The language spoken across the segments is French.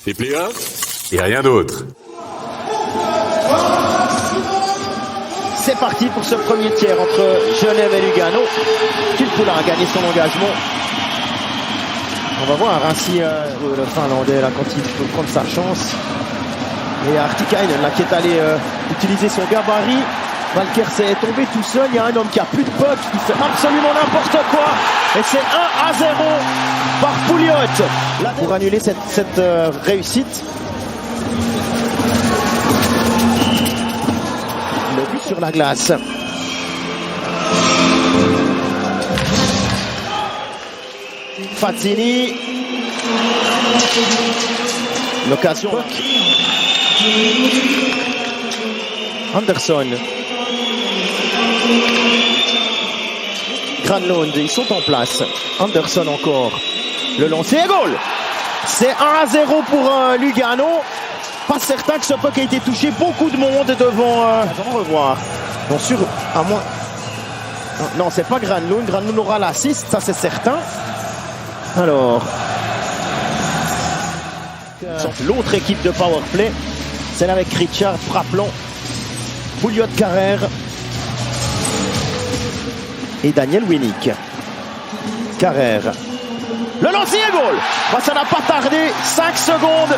Les playoffs et rien d'autre. C'est parti pour ce premier tiers entre Genève et Lugano. Filppula a gagné son engagement. On va voir ainsi le Finlandais là, quand il peut prendre sa chance. Et Artikainen là qui est allé utiliser son gabarit. Valkersé est tombé tout seul. Il y a un homme qui a plus de puck, qui fait absolument n'importe quoi. Et c'est 1-0 par Pouliot. Là, pour annuler cette réussite. Le but sur la glace. Fazzini. L'occasion. Anderson. Granlund, ils sont en place. Anderson encore. Le lancer et goal. C'est 1-0 pour Lugano. Pas certain que ce puck ait été touché. Beaucoup de monde devant. On va revoir. Bon, sûr, à moins. Non, c'est pas Granlund. Granlund aura l'assist, ça c'est certain. Alors. L'autre équipe de powerplay, celle avec Richard, Praplan, Pouliot, Carrère et Daniel Winnick. Carrère. Le lancer et goal. Bah, ça n'a pas tardé. 5 secondes.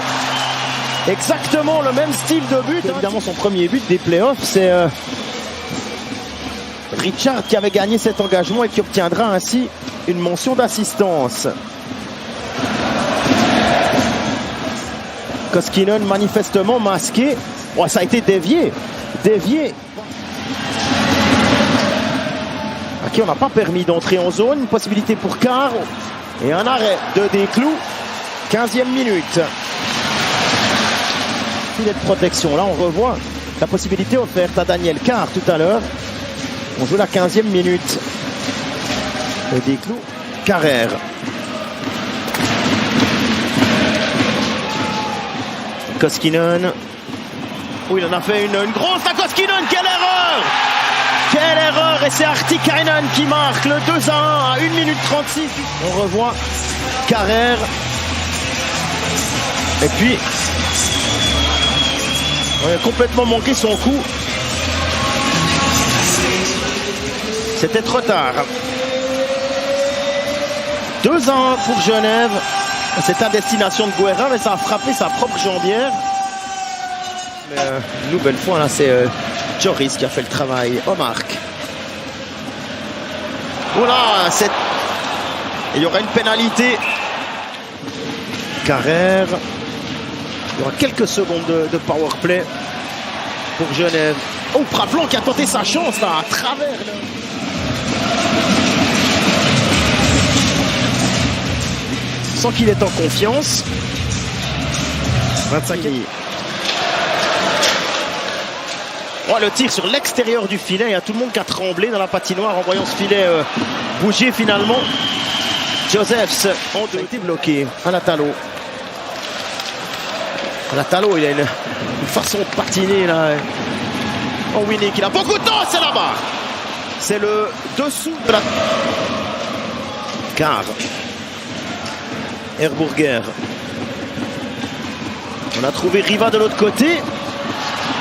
Exactement le même style de but. Évidemment, son premier but des playoffs, c'est Richard qui avait gagné cet engagement et qui obtiendra ainsi une mention d'assistance. Koskinen manifestement masqué. Oh, ça a été dévié. Dévié. À qui on n'a pas permis d'entrer en zone. Une possibilité pour Carr. Et un arrêt de Desclous. 15e minute. Filet de protection. Là, on revoit la possibilité offerte à Daniel Carr tout à l'heure. On joue la 15e minute. Et Desclous. Carrère. Koskinen. Oh, il en a fait une grosse à Koskinen. Quelle erreur! Quelle erreur! Et c'est Artikainen qui marque le 2-1 à 1 minute 36. On revoit Carrère. Et puis, on a complètement manqué son coup. C'était trop tard. 2-1 pour Genève. C'est à destination de Guerra, mais ça a frappé sa propre jambière. Mais une nouvelle fois, là, c'est Joris qui a fait le travail. Omark. Voilà, il y aura une pénalité. Carrère. Il y aura quelques secondes de powerplay pour Genève. Oh, Praplan qui a tenté sa chance, là, à travers. Sans qu'il est en confiance. 25e. Oh, le tir sur l'extérieur du filet. Il y a tout le monde qui a tremblé dans la patinoire en voyant ce filet bouger finalement. Josephs a été bloqué. Alatalo. Alatalo, il a une façon de patiner là. Oh, Winnick, il a beaucoup de temps, c'est là-bas. C'est le dessous de la. Carr. Herburger. On a trouvé Riva de l'autre côté.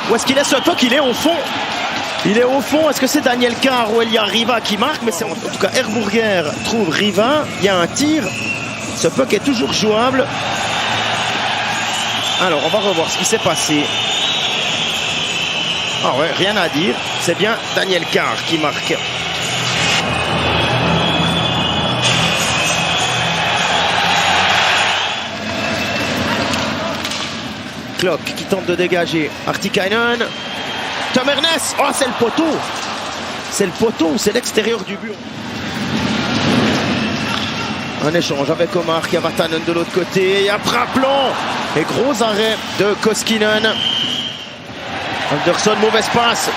Où est-ce qu'il est ce puck? Il est au fond. Il est au fond. Est-ce que c'est Daniel Carr ou il y a Riva qui marque? Mais c'est en tout cas Herburger trouve Riva. Il y a un tir. Ce puck est toujours jouable. Alors on va revoir ce qui s'est passé. Ah ouais, rien à dire. C'est bien Daniel Carr qui marque. Clock qui tente de dégager. Artikainen. Tom Ernest. Oh, c'est le poteau. C'est le poteau, c'est l'extérieur du but. Un échange avec Omar qui a Vatanen de l'autre côté. Il y a Praplan. Et gros arrêt de Koskinen. Anderson, mauvaise passe.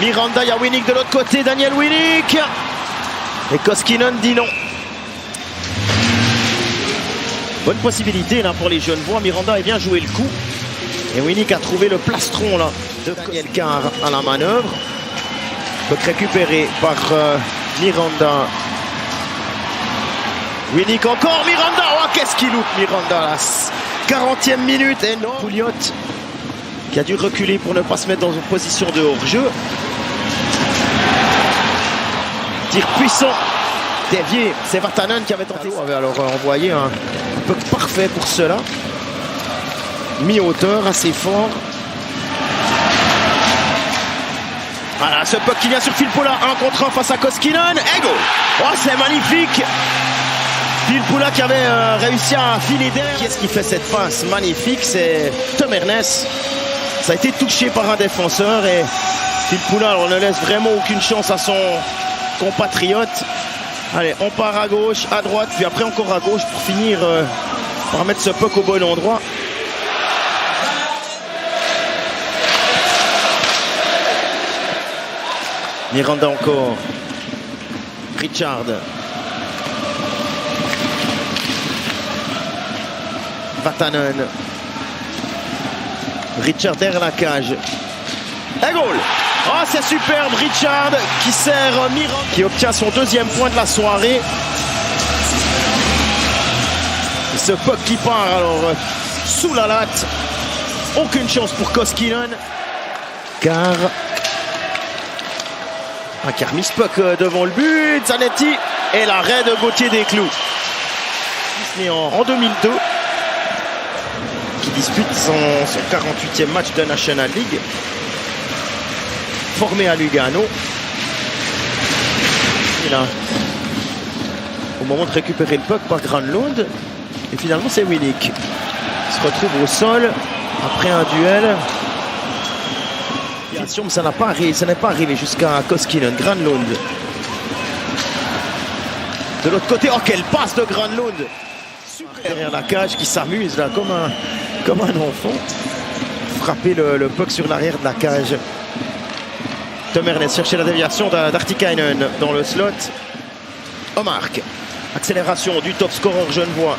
Miranda, il y a Winnick de l'autre côté. Daniel Winnick. Et Koskinen dit non. Bonne possibilité là pour les Genevois. Miranda a bien joué le coup. Et Winnick a trouvé le plastron là de Daniel Carr à la manœuvre. Donc récupéré par Miranda. Winnick encore, Miranda. Oh, qu'est-ce qu'il loupe Miranda là. 40e minute. Et non, Pouliot qui a dû reculer pour ne pas se mettre dans une position de hors-jeu. Tir puissant, dévié. C'est Vatanen qui avait tenté. On avait alors envoyé un puck parfait pour cela. Mi-hauteur, assez fort. Voilà, ce puck qui vient sur Filppula, 1 contre 1 face à Koskinen. Et goal! Oh, c'est magnifique! Filppula qui avait réussi à filer derrière. Qui est-ce qui fait cette passe magnifique? C'est Tom Ernest. Ça a été touché par un défenseur et Filppula ne laisse vraiment aucune chance à son compatriote. Allez, on part à gauche, à droite, puis après encore à gauche pour finir par mettre ce puck au bon endroit. Miranda encore. Richard. Vatanen. Richard derrière la cage. Et goal! Oh, c'est superbe, Richard qui sert Miranda, qui obtient son 2e point de la soirée. Et ce puck qui part alors sous la latte. Aucune chance pour Koskinen. Car qui a remis ce puck devant le but. Zanetti et l'arrêt de Gauthier Desclous. En 2002. Qui dispute son 48e match de National League. Formé à Lugano. Et là, au moment de récupérer le puck par Granlund. Et finalement c'est Willick. Il se retrouve au sol après un duel. Mais ça n'est pas arrivé jusqu'à Koskinen. Granlund. De l'autre côté, oh quelle passe de Granlund! Derrière la cage qui s'amuse là comme un enfant. Frapper le puck sur l'arrière de la cage. Tom Ernest chercher la déviation d'Artikainen dans le slot. Omark. Accélération du top scorer genevois.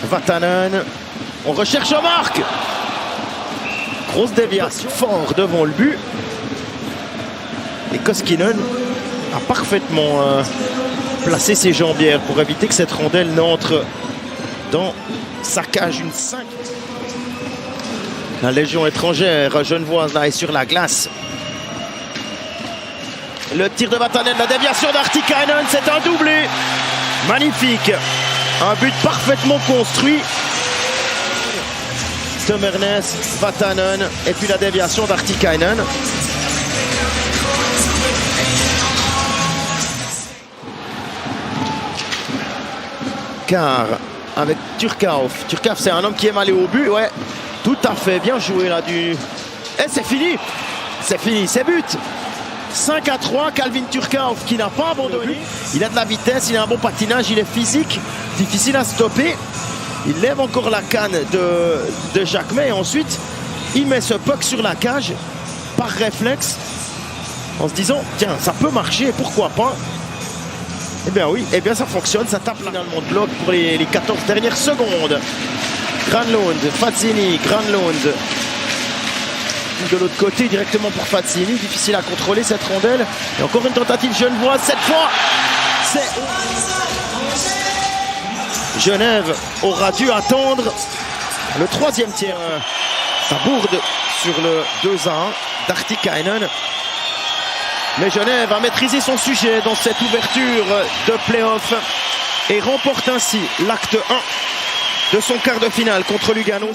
Vatanen. On recherche Omark. Grosse déviation, fort devant le but. Et Koskinen a parfaitement placé ses jambières pour éviter que cette rondelle n'entre dans sa cage. Une 5. La légion étrangère genevoise là est sur la glace. Le tir de Vatanen, la déviation d'Artikainen, c'est un doublé. Magnifique. Un but parfaitement construit. Tom Ernest, Vatanen et puis la déviation d'Artikainen. Car avec Turkov. Turkov c'est un homme qui aime aller au but, ouais. Tout à fait, bien joué là du... Et c'est fini. C'est fini, c'est but. 5-3, Calvin Turkov qui n'a pas abandonné. Il a de la vitesse, il a un bon patinage, il est physique. Difficile à stopper. Il lève encore la canne de Jacquemet et ensuite il met ce puck sur la cage par réflexe en se disant tiens ça peut marcher, pourquoi pas. Eh bien oui, eh bien ça fonctionne, ça tape finalement de bloc pour les 14 dernières secondes. Granlund, Fazzini, Granlund. De l'autre côté directement pour Fazzini, difficile à contrôler cette rondelle. Et encore une tentative genevoise, cette fois c'est... Genève aura dû attendre le 3e tiers. Ça bourde sur le 2-1 d'Artikainen. Mais Genève a maîtrisé son sujet dans cette ouverture de play-off et remporte ainsi l'acte 1 de son quart de finale contre Lugano.